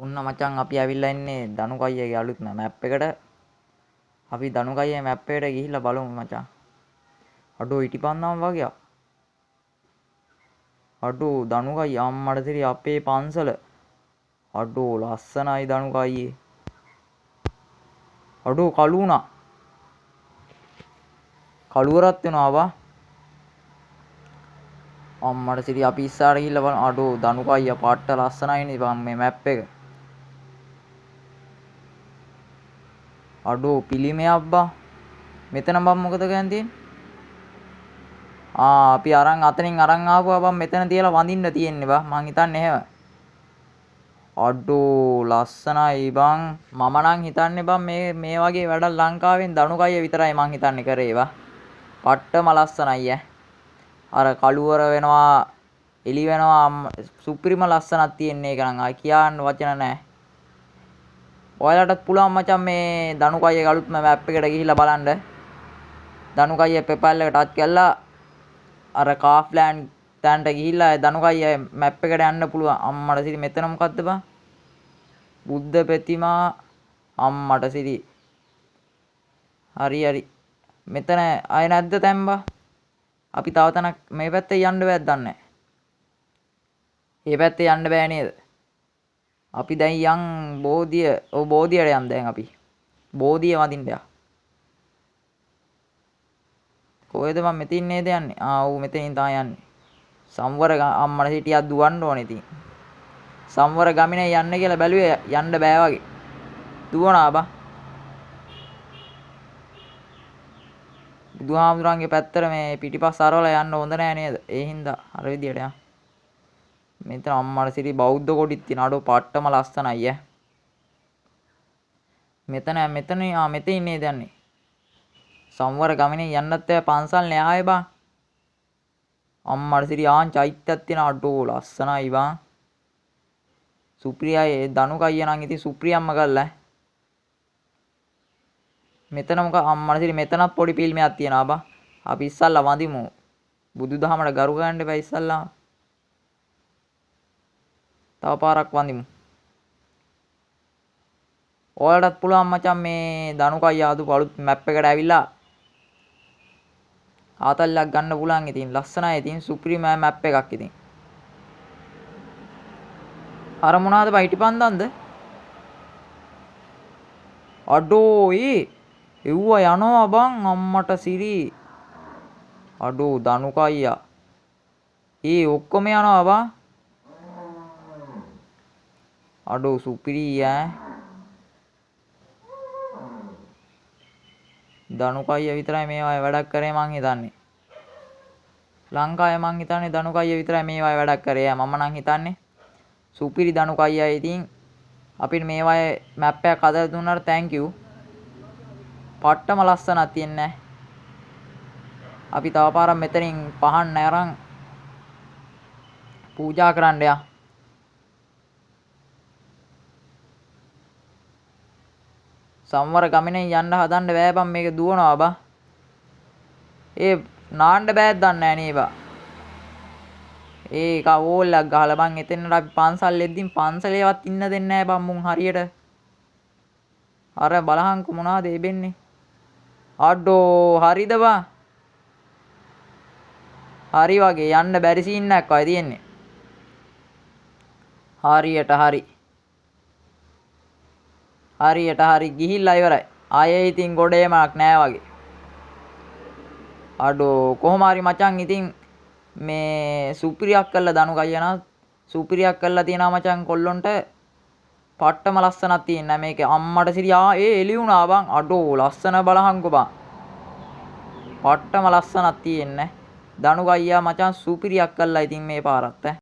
උන්න මචං අපි ඇවිල්ලා ඉන්නේ දනුකයියගේ අලුත්ම මැප් එකට. අපි දනුකයියේ මැප් එකට ගිහිල්ලා බලමු මචං. අඩෝ ඉටිපන්දම් වගේ. අඩෝ දනුකයිය අම්මට තිරි අපේ පන්සල. අඩෝ ලස්සනයි දනුකයියේ. අඩෝ කළුණා. කළුවරත් වෙනවා බා. අම්මට සිරි අපි ඉස්සරහට ගිහිල්ලා බලමු. අඩෝ දනුකයිය පාට්ට ලස්සනයිනේ බං මේ මැප් එක. අඩෝ පිළිමයක් බා. මෙතන බං මොකද ගෑන් තියෙන්නේ? අපි අතනින් අරන් ආපුවා බං මෙතන තියලා වඳින්න තියෙන්නේ බා. මං හිතන්නේ එහෙම. අඩෝ ලස්සනයි බං. මම නම් හිතන්නේ බං මේ වගේ වැඩක් ලංකාවෙන් දනුකයිය විතරයි මං හිතන්නේ කරේ බා. පට්ටම ලස්සනයි ඈ. අර කළුවර වෙනවා එලි වෙනවා සුපිරිම ලස්සනක් තියෙන එක නම් ආයි කියන්න වචන නැහැ. ඔයාලටත් පුළුවන් මචං මේ දනුකයියේ අලුත්ම මැප් එකට ගිහිල්ලා බලන්න. දනුකයියේ පෙපල් එක ටච් කරලා අර කාෆ්ලෑන්ඩ් තැනට ගිහිල්ලා දනුකයියේ මැප් එකට යන්න පුළුවන්. අම්මට සිරි මෙතන මොකද්ද බං? බුද්ධ ප්‍රතිමා අම්මට සිරි. හරි. මෙතන ආය නැද්ද තැම්බා? අපි තව තැනක් මේ පැත්තේ යන්න බෑද දන්නේ. මේ පැත්තේ යන්න බෑ නේද? අපි දැන් යන් බෝධියට යන් දැන් අපි. බෝධිය වදින්න යා. කොහෙද මම මෙතින් නේද යන්නේ? ඔව් මෙතනින් තමයි යන්නේ. සම්වර අම්මලා හිටියක් දුවන්න ඕනේ ඉතින්. සම්වර ගමිනේ යන්න කියලා බැලුවේ යන්න බෑ වගේ. දුවනවා බා. බුදුහාමුදුරන්ගේ පැත්තට මේ පිටිපස්ස අරවලා යන්න හොඳ නෑ නේද? ඒ හින්දා අර විදියට යන්න. මෙතන අම්මලා සිරි බෞද්ධ කොටිත් තියෙන අඩෝ පට්ටම ලස්සනයි ඈ. මෙතන නේද යන්නේ. සම්වර ගමනේ යන්නත් පන්සල් නෑ ආයේ බං. අම්මට සිරි චෛත්‍යයක් තියෙන අඩෝ ලස්සනයි බං. සුප්‍රියයි දනුකයිය නම් ඉතින් සුප්‍රියම්ම කළා. මෙතන මොකක් අම්මට සිරි මෙතනත් පොඩි පිළිමයක් තියෙනවා බං. අපි ඉස්සල්ලා වඳිමු. බුදුදහමට ගරු ගන්න එපා ඉස්සල්ලා. තව පාරක් වඳිමු. ඔයාලටත් පුළුවන් මචං මේ දනුකයිය ආදු අලුත් මැප් එකට ඇවිල්ලා ආතල්ලක් ගන්න පුළුවන්. ඉතින් ලස්සනයි. ඉතින් සුපිරි මැප් එකක් ඉතින්. අර මොනවාද බයි ඉටිපන්දන්ද? අඩෝ එව්ව යනවා බං අම්මට සිරි. අඩෝ දනුකයියා. ඔක්කොම යනවා බං. අඩෝ සුපිරි ඈ. දනුකයිය විතරයි මේවායේ වැඩක් කරේ මං හිතන්නේ. ලංකාවේ මං හිතන්නේ දනුකයිය විතරයි මේවායේ වැඩක් කරේ. මම නම් හිතන්නේ සුපිරි දනුකයියයි. ඉතින් අපිට මේවායේ මැප් එකක් හදලා දුන්නාට thank you. පට්ටම ලස්සනක් තියෙන්නේ. අපි තව පාරක් මෙතනින් පහන් නැරන් පූජා කරන්න යා. සම්වර ගමනේ යන්න හදන්න බෑ බං මේක දුවනවා බා. නාන්න බෑද දන්නේ නෑ නේ බා. ඒක ඕල්ලක් ගහලා බං එතනට අපි පන්සල් එද්දින් පන්සලේවත් ඉන්න දෙන්නේ නෑ බං මුන් හරියට. අර බලහන්කො මොනවද එබෙන්නේ. අඩෝ හරිද බං? හරි වගේ යන්න බැරි සීන් එකක් වයි තියෙන්නේ. හරි ගිහිල්ලා ඉවරයි. ආයේ ඉතින් ගොඩේමක් නෑ වගේ. අඩෝ කොහොම හරි මචං ඉතින් මේ සුපිරියක් කළා දනුකයියනත් සුපිරියක් කළා තියනවා මචං කොල්ලොන්ට. පට්ටම ලස්සනක් තියෙන මේකේ අම්මට සිරි එලි වුණා බං. අඩෝ ලස්සන බලහන්කො බං. පට්ටම ලස්සනක් තියෙන්නේ. දනුකයියා මචං සුපිරියක් කළා ඉතින් මේ පාරත්